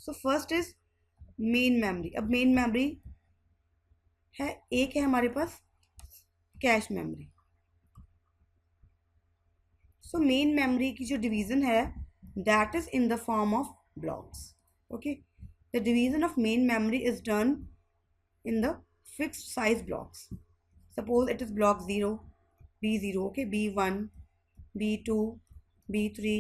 So first is main memory. अब main memory है, एक है हमारे पास cache memory. So main memory की जो डिवीज़न है that is in the form of blocks. Okay, the division of main memory is done in the fixed size blocks. Suppose it is block 0, B0, okay, B1, B2, B3.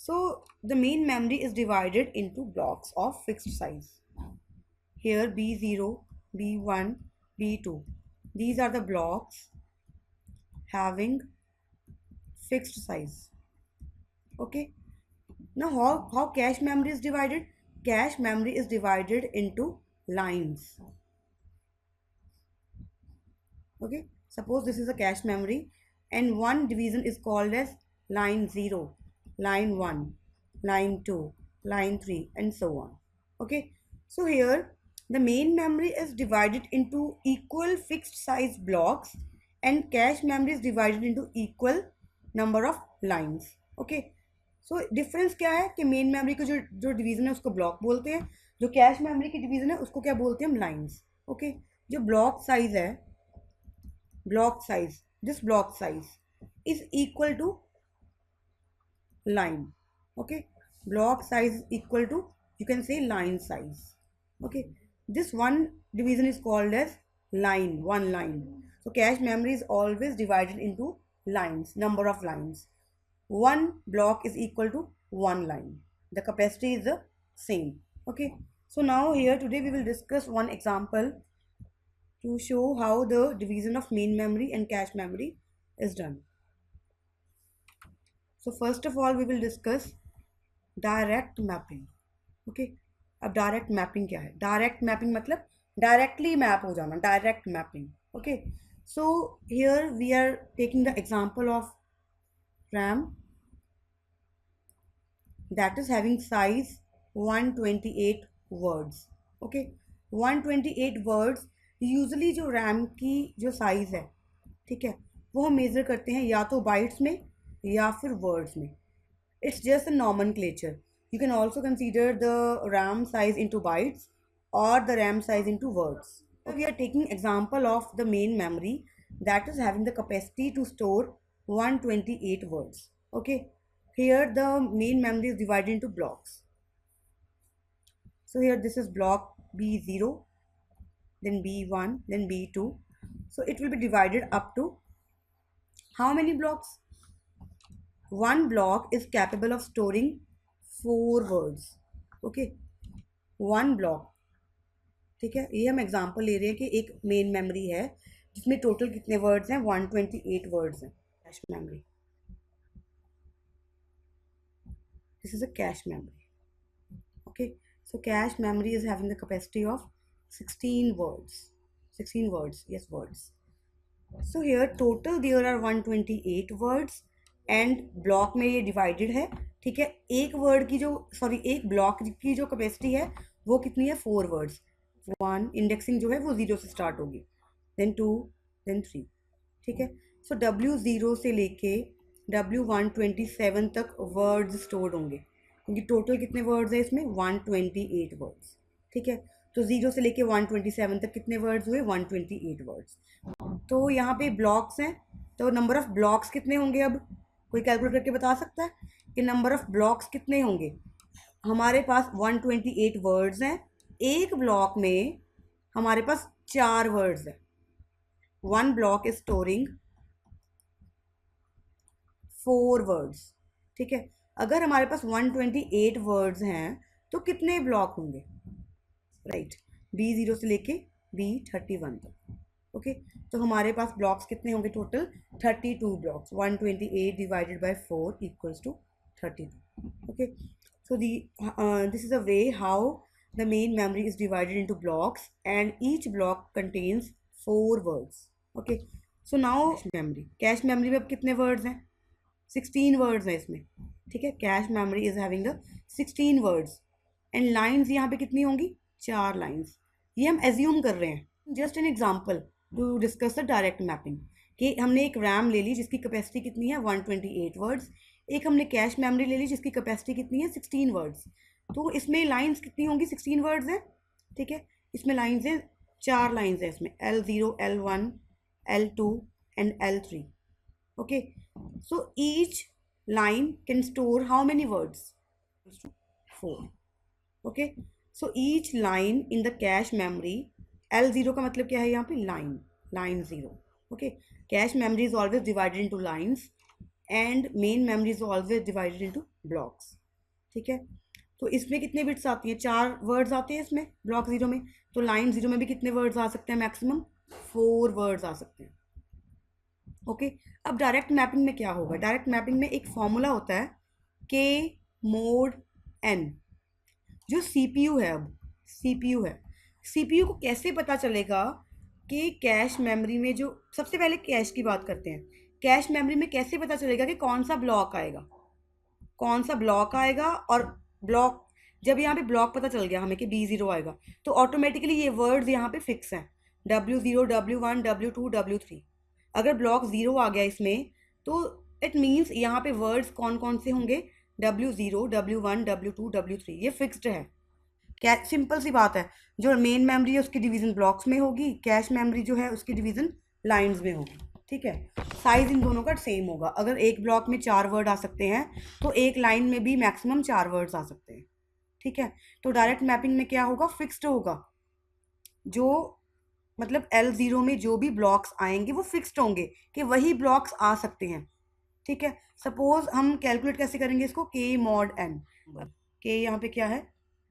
So the main memory is divided into blocks of fixed size. Here B0, B1, B2. These are the blocks having fixed size. Okay. Now how cache memory is divided? Cache memory is divided into lines. Okay, suppose this is a cache memory and one division is called as line 0, line 1, line 2, line 3 and so on. Okay, so here the main memory is divided into equal fixed size blocks and cache memory is divided into equal number of lines. Okay, so difference क्या है कि main memory को जो division है उसको block बोलते हैं, जो कैश मेमोरी की डिवीजन है उसको क्या बोलते हैं हम, लाइंस. ओके, जो ब्लॉक साइज है, block size, this block size is equal to line. Okay, block size is equal to, you can say, line size. Okay, this one division is called as line, one line. So cache memory is always divided into lines, number of lines. One block is equal to one line, the capacity is the same. Okay, so now here today we will discuss one example to show how the division of main memory and cache memory is done. So first of all we will discuss direct mapping. Okay, अब direct mapping क्या है? Direct mapping मतलब directly map हो जाना, direct mapping. Okay, so here we are taking the example of RAM that is having size 128 words. Okay, 128 words. Usually जो RAM की जो size है, ठीक है, वो हम मेज़र करते हैं या तो बाइट्स में या फिर वर्ड्स में. It's just a nomenclature. You can also consider the RAM size into bytes और the RAM size into words. We are taking example of the main memory that is having the capacity to store 128 words. Okay, here the main memory is divided into blocks. So here this is block B0, then B1, then B2. So it will be divided up to how many blocks? One block is capable of storing 4 words. Okay, one block. ठीक है, ये हम example ले रहे हैं कि एक main memory है जिसमें टोटल कितने वर्ड्स हैं, 128 वर्ड्स हैं. Cache memory, this is a cache memory. Okay, so cache memory is having the capacity of 16 words. 16 words, yes, words. So here total there are 128 words and block में ये divided है. ठीक है, एक word की जो एक block की जो capacity है वो कितनी है, 4 words. 1 indexing जो है वो 0 से start होगी, then 2, then 3. ठीक है, so W0 से लेके W127 तक वर्ड्स स्टोर्ड होंगे क्योंकि टोटल कितने वर्ड्स हैं इसमें, 128 वर्ड्स. ठीक है, तो 0 से लेके 127 तक कितने वर्ड्स हुए, 128 वर्ड्स. तो यहाँ पे ब्लॉक्स हैं, तो नंबर ऑफ ब्लॉक्स कितने होंगे, अब कोई कैलकुलेट करके बता सकता है कि नंबर ऑफ ब्लॉक्स कितने होंगे. हमारे पास 128 वर्ड्स हैं, एक ब्लॉक में हमारे पास 4 वर्ड्स हैं. One block is storing 4 words. ठीक है, अगर हमारे पास 128 वर्ड्स हैं तो कितने ब्लॉक होंगे, राइट, B0 से लेके B31 तक. ओके, तो हमारे पास ब्लॉक्स कितने होंगे, total 32 blocks. 128 divided by 4 equals to 32. Okay, so this is a way how the main memory is divided into blocks and each block contains 4 words. Okay, so now cache memory में अब कितने words हैं, 16 words हैं इसमें. ठीक है, cache memory is having the 16 words and lines यहाँ पे कितनी होंगी, 4 लाइंस. ये हम एज्यूम कर रहे हैं, just an example to discuss the direct mapping, कि हमने एक रैम ले ली जिसकी कैपेसिटी कितनी है, 128 वर्ड्स. एक हमने कैश मेमोरी ले ली जिसकी कैपेसिटी कितनी है 16 वर्ड्स। तो इसमें लाइंस कितनी होंगी, 16 वर्ड्स हैं, ठीक है। इसमें लाइंस हैं, 4 लाइंस हैं इसमें, L0, L1, L2 and L3। Okay, so each line can store how many words? 4. Okay, so each line in the cache memory, L0 का मतलब क्या है यहाँ पे, line 0. Okay, cache memory is always divided into lines and main memory is always divided into blocks. ठीक है, तो इसमें कितने बिट्स आती हैं, 4 वर्ड्स आते हैं इसमें ब्लॉक 0 में। तो लाइन 0 में भी कितने वर्ड्स आ सकते हैं, मैक्सिमम 4 वर्ड्स आ सकते हैं। ओके, अब डायरेक्ट मैपिंग में क्या होगा, डायरेक्ट मैपिंग में एक फॉर्मूला होता है के मोड एन। जो सीपीयू है, अब सीपीयू है, सीपीयू को कैसे पता चलेगा कि कैश मेमोरी में जो, सबसे पहले कैश की बात करते हैं, कैश मेमोरी में कैसे पता चलेगा कि कौन सा ब्लॉक आएगा, कौन सा ब्लॉक आएगा। और ब्लॉक, जब यहाँ पे ब्लॉक पता चल गया हमें कि B0 आएगा, तो ऑटोमेटिकली ये वर्ड्स यहाँ पे फिक्स हैं, W0, W1, W2, W3। अगर ब्लॉक 0 आ गया इसमें, तो इट मीन्स यहाँ पे वर्ड्स कौन कौन से होंगे, W0, W1, W2, W3, ये फिक्स्ड है। क्या सिंपल सी बात है, जो मेन मेमोरी है उसकी डिवीजन ब्लॉक्स में होगी, कैश मेमोरी जो है उसकी डिवीजन लाइंस में होगी, ठीक है। साइज इन दोनों का सेम होगा। अगर एक ब्लॉक में 4 वर्ड आ सकते हैं, तो एक लाइन में भी मैक्सिमम 4 वर्ड्स आ सकते हैं, ठीक है। तो डायरेक्ट मैपिंग में क्या होगा, फिक्स्ड होगा, जो मतलब L0 में जो भी ब्लॉक्स आएंगे वो फिक्स्ड होंगे कि वही ब्लॉक्स आ सकते हैं, ठीक है। सपोज हम कैलकुलेट कैसे करेंगे इसको, के मॉड एन, के यहाँ पे क्या है,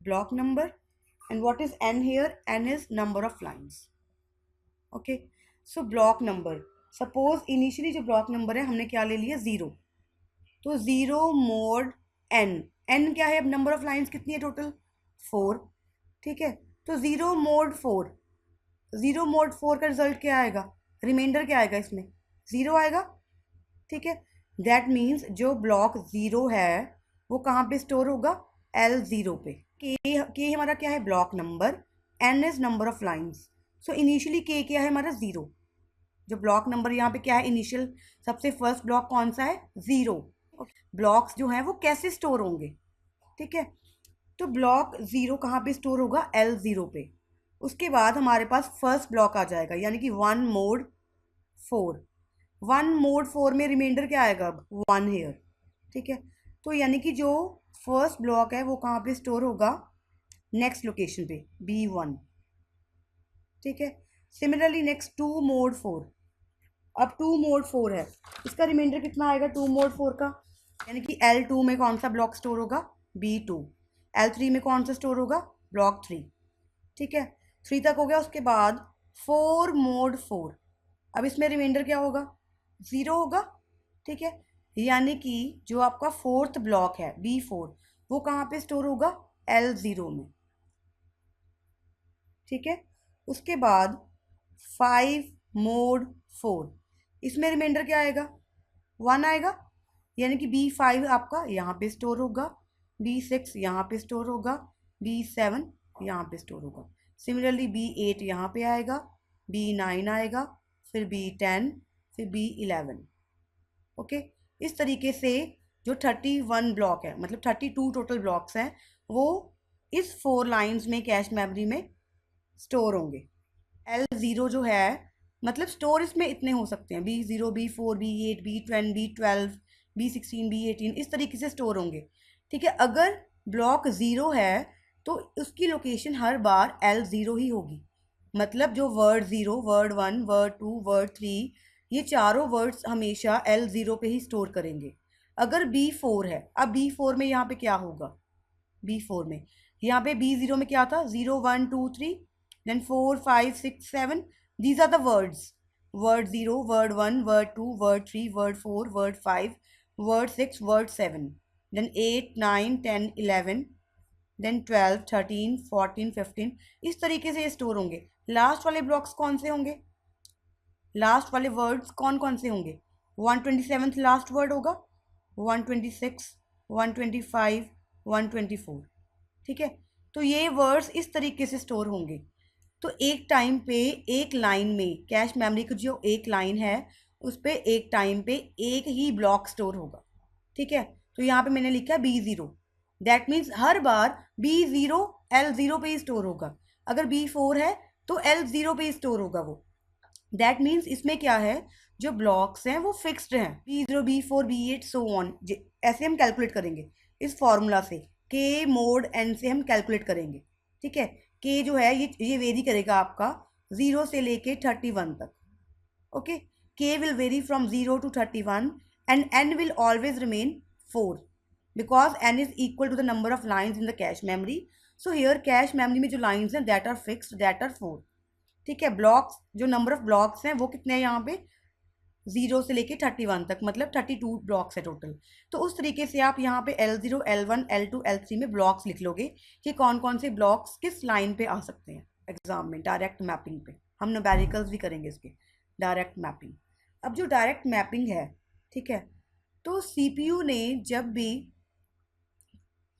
block number, and what is N here, N is number of lines. Okay, so block number, suppose initially जो ब्लॉक नंबर है हमने क्या ले लिया, 0, तो 0 मोड एन, एन क्या है, अब नंबर ऑफ लाइंस कितनी है टोटल, 4, ठीक है। तो 0 मोड 4, 0 मोड 4 का रिजल्ट क्या आएगा, रिमाइंडर क्या आएगा इसमें, 0 आएगा, ठीक है। दैट मीन्स जो ब्लॉक 0 है वो कहाँ पे स्टोर होगा, L0 पे। के हमारा क्या है, block number, N is number of lines. So initially K क्या है हमारा, 0। जो ब्लॉक नंबर यहाँ पे क्या है, इनिशियल सबसे फर्स्ट ब्लॉक कौन सा है, 0। ब्लॉक्स जो हैं वो कैसे स्टोर होंगे, ठीक है। तो ब्लॉक 0 कहाँ पे स्टोर होगा, L0 पे। उसके बाद हमारे पास फर्स्ट ब्लॉक आ जाएगा, यानी कि 1 मोड 4। 1 मोड 4 में रिमाइंडर क्या आएगा, अब 1 हेयर, ठीक है। तो यानी कि जो फर्स्ट ब्लॉक है वो कहाँ पे स्टोर होगा, नेक्स्ट लोकेशन पे, B1, ठीक है। सिमिलरली नेक्स्ट 2 मोड 4, अब 2 मोड 4 है, इसका रिमाइंडर कितना आएगा 2 मोड 4 का, यानी कि L2 में कौन सा ब्लॉक स्टोर होगा, B2। L3 में कौन सा स्टोर होगा, ब्लॉक 3, ठीक है। 3 तक हो गया, उसके बाद 4 मोड 4, अब इसमें रिमाइंडर क्या होगा, 0 होगा, ठीक है। यानी कि जो आपका फोर्थ ब्लॉक है B4 वो कहाँ पे स्टोर होगा, L0 में, ठीक है। उसके बाद 5 मोड 4, इसमें रिमाइंडर क्या आएगा, 1 आएगा, यानी कि B5 आपका यहाँ पे स्टोर होगा, B6 यहाँ पे स्टोर होगा, B7 यहाँ पे स्टोर होगा। सिमिलरली B8 यहाँ पे आएगा, B9 आएगा, फिर B10, फिर B11। ओके, इस तरीके से जो 31 ब्लॉक है, मतलब 32 टोटल ब्लॉक्स हैं, वो इस 4 लाइंस में कैश मेमोरी में स्टोर होंगे। L0 जो है, मतलब स्टोर इसमें इतने हो सकते हैं, B0, B4, B8, B10, B12, B16, B18, इस तरीके से स्टोर होंगे, ठीक है। अगर ब्लॉक 0 है तो उसकी लोकेशन हर बार L0 ही होगी, मतलब जो वर्ड 0, वर्ड 1, वर्ड 2, वर्ड 3, ये चारों वर्ड्स हमेशा L0 पे ही स्टोर करेंगे। अगर B4 है, अब B4 में यहाँ पे क्या होगा, B4 में यहाँ पे B0 में क्या था, 0, 1, 2, 3, then 4, 5, 6, 7, these are the words, word 0, word 1, word 2, word 3, word 4, word 5, word 6, word 7, then 8, 9, 10, 11, then 12, 13, 14, 15, इस तरीके से ये स्टोर होंगे। लास्ट वाले ब्लॉक्स कौन से होंगे, लास्ट वाले वर्ड्स कौन कौन से होंगे, 127th लास्ट वर्ड होगा, 126, 125, 124, ठीक है। तो ये वर्ड्स इस तरीके से स्टोर होंगे। तो एक टाइम पे एक लाइन में, कैश मेमोरी की जो एक लाइन है उस पर एक टाइम पे एक ही ब्लॉक स्टोर होगा, ठीक है, तो यहाँ पे मैंने लिखा है B0, that means her bar B0 L0 पे ही स्टोर होगा। अगर B4 है तो L0 पे ही स्टोर होगा वो। दैट मीन्स इसमें क्या है, जो ब्लॉक्स हैं वो फिक्स्ड हैं, B0 B4 B8 so on, ऐसे हम कैलकुलेट करेंगे इस फॉर्मूला से, K मोड N से हम कैलकुलेट करेंगे। ठीक है, K जो है ये वेरी करेगा आपका 0 से लेके 31 तक। Okay, K will vary from 0 to 31 and N will always remain 4 because N is equal to the number of lines in the cache memory. So here cache memory में जो lines हैं that are fixed, that are 4. ठीक है, blocks जो number of blocks हैं वो कितने हैं यहाँ पे 0 से लेके 31 तक, मतलब 32 ब्लॉक्स है टोटल। तो उस तरीके से आप यहाँ पे L0 L1 L2 L3 में ब्लॉक्स लिख लोगे कि कौन कौन से ब्लॉक्स किस लाइन पे आ सकते हैं एग्जाम में डायरेक्ट मैपिंग पे। हम न्यूमेरिकल्स भी करेंगे इसके डायरेक्ट मैपिंग। अब जो डायरेक्ट मैपिंग है, ठीक है, तो सीपीयू ने जब भी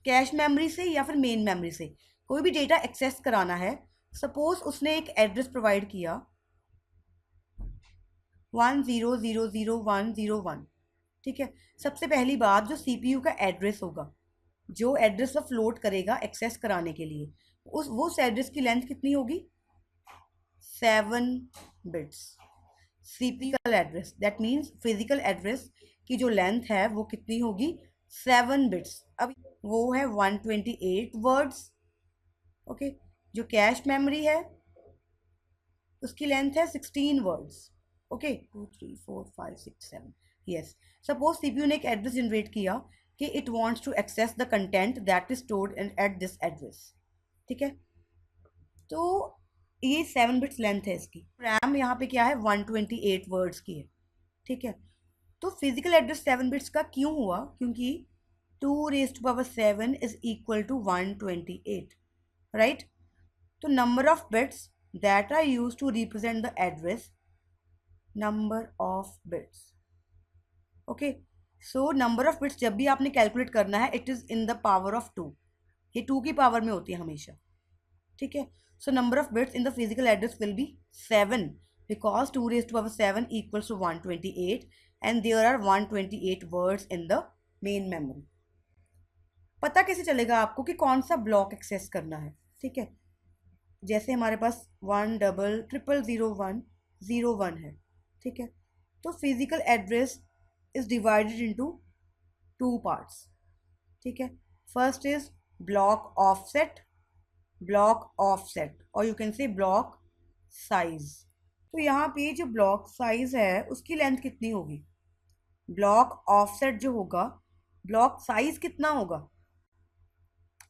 कैश मेमोरी से या फिर मेन मेमोरी से कोई भी डेटा एक्सेस कराना है, सपोज उसने एक एड्रेस प्रोवाइड किया 10000101, ठीक है, सबसे पहली बात जो सीपीयू का एड्रेस होगा, जो एड्रेस वो फ्लोट करेगा एक्सेस कराने के लिए, उस एड्रेस की लेंथ कितनी होगी 7 bits. CPU address that means physical address की जो लेंथ है वो कितनी होगी 7 बिट्स। अब वो है 128 वर्ड्स। ओके, जो कैश मेमोरी है उसकी लेंथ है 16 words. Okay, 2 3 4 5 6 7। Yes, suppose CPU ने एक एड्रेस जनरेट किया कि it wants to access the content that is stored at this address. ठीक है, तो ये 7 बिट्स लेंथ है इसकी। रैम यहाँ पे क्या है 128 वर्ड्स की है। ठीक है, तो फिजिकल एड्रेस 7 बिट्स का क्यों हुआ, क्योंकि 2⁻7 इज इक्वल टू 128, राइट। तो number of bits that are use to represent the address, number of bits. Okay, so number of bits जब भी आपने कैलकुलेट करना है it is in the power of 2, ये 2 की पावर में होती है हमेशा। ठीक है, so number of bits in the physical address will be 7 because 2⁻7 equals to 128 and there are 128 words in the main memory। पता कैसे चलेगा आपको कि कौन सा ब्लॉक एक्सेस करना है। ठीक है, जैसे हमारे पास 100000101 है। ठीक है, तो physical address is divided into 2 parts. ठीक है, first is block offset, block offset, और you can say block size. तो यहाँ पे जो ब्लॉक साइज है उसकी लेंथ कितनी होगी, ब्लॉक ऑफसेट जो होगा, ब्लॉक साइज कितना होगा,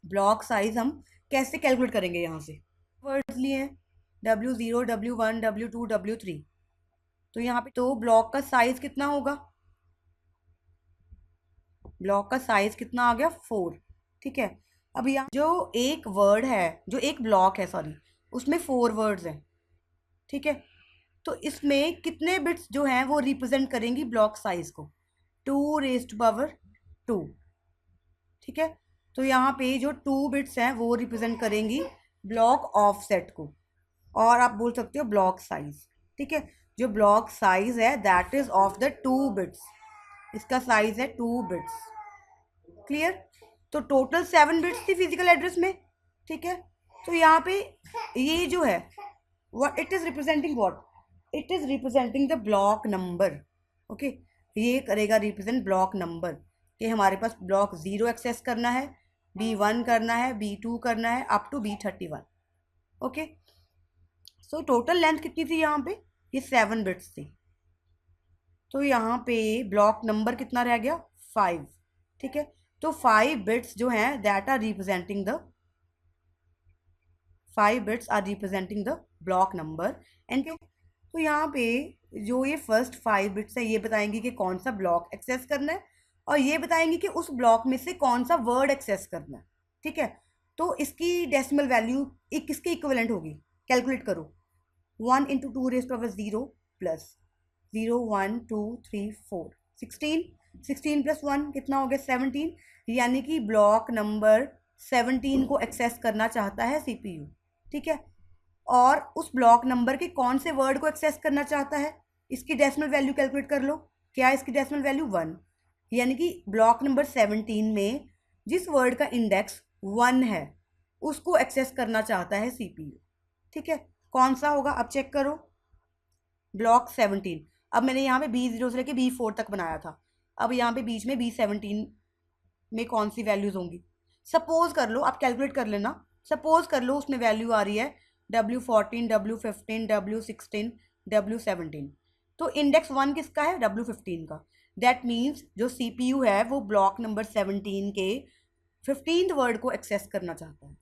ब्लॉक साइज हम कैसे कैलकुलेट करेंगे, यहाँ से वर्ड्स लिए हैं W0 W1 W2 W3, तो यहाँ पे तो ब्लॉक का साइज कितना होगा, ब्लॉक का साइज कितना आ गया 4। ठीक है, अब यहाँ जो एक वर्ड है, जो एक ब्लॉक है सॉरी, उसमें 4 वर्ड्स हैं। ठीक है, तो इसमें कितने बिट्स जो हैं वो रिप्रेजेंट करेंगी ब्लॉक साइज को 2⁻²। ठीक है, तो यहाँ पे जो 2 बिट्स हैं वो रिप्रेजेंट करेंगी ब्लॉक ऑफसेट को, और आप बोल सकते हो ब्लॉक साइज। ठीक है, जो ब्लॉक साइज है that is of the 2 bits, इसका साइज है 2 बिट्स। क्लियर, तो टोटल 7 बिट्स थी फिजिकल एड्रेस में। ठीक है, तो यहाँ पे ये जो है what it is representing, what it is representing the block number. Okay, ये करेगा रिप्रेजेंट ब्लॉक नंबर कि हमारे पास ब्लॉक 0 एक्सेस करना है, B1 करना है, B2 करना है, up to B31। Okay, so total length कितनी थी यहाँ पे, ये 7 बिट्स थी, तो यहाँ पे ब्लॉक नंबर कितना रह गया 5। ठीक है, तो 5 बिट्स जो हैं that are representing the 5 bits are representing the block number and. तो यहाँ पे जो ये फर्स्ट 5 बिट्स है ये बताएंगी कि कौन सा ब्लॉक एक्सेस करना है, और ये बताएंगी कि उस ब्लॉक में से कौन सा वर्ड एक्सेस करना है। ठीक है, तो इसकी डेसिमल वैल्यू किसके इक्विवेलेंट होगी, कैलकुलेट करो, 1 × 2⁻0 प्लस 0 1 2 3 4 16, 16 + 1 कितना हो गया 17, यानी कि ब्लॉक नंबर 17 को एक्सेस करना चाहता है सीपीयू। ठीक है, और उस ब्लॉक नंबर के कौन से वर्ड को एक्सेस करना चाहता है, इसकी डेसिमल वैल्यू कैलकुलेट कर लो, क्या है इसकी डेसिमल वैल्यू 1। यानी कि ब्लॉक नंबर 17 में जिस वर्ड का इंडेक्स 1 है उसको एक्सेस करना चाहता है सीपीयू। ठीक है, कौन सा होगा अब चेक करो। ब्लॉक 17, अब मैंने यहाँ पे B0 से लेके B4 तक बनाया था। अब यहाँ पे बीच में B17 में कौन सी वैल्यूज होंगी, सपोज कर लो, आप कैलकुलेट कर लेना। सपोज कर लो उसमें वैल्यू आ रही है W14, W15, W16, W17। तो इंडेक्स 1 किसका है, W15 का। दैट मीन्स जो CPU है वो ब्लॉक नंबर 17 के 15th वर्ड को एक्सेस करना चाहता है।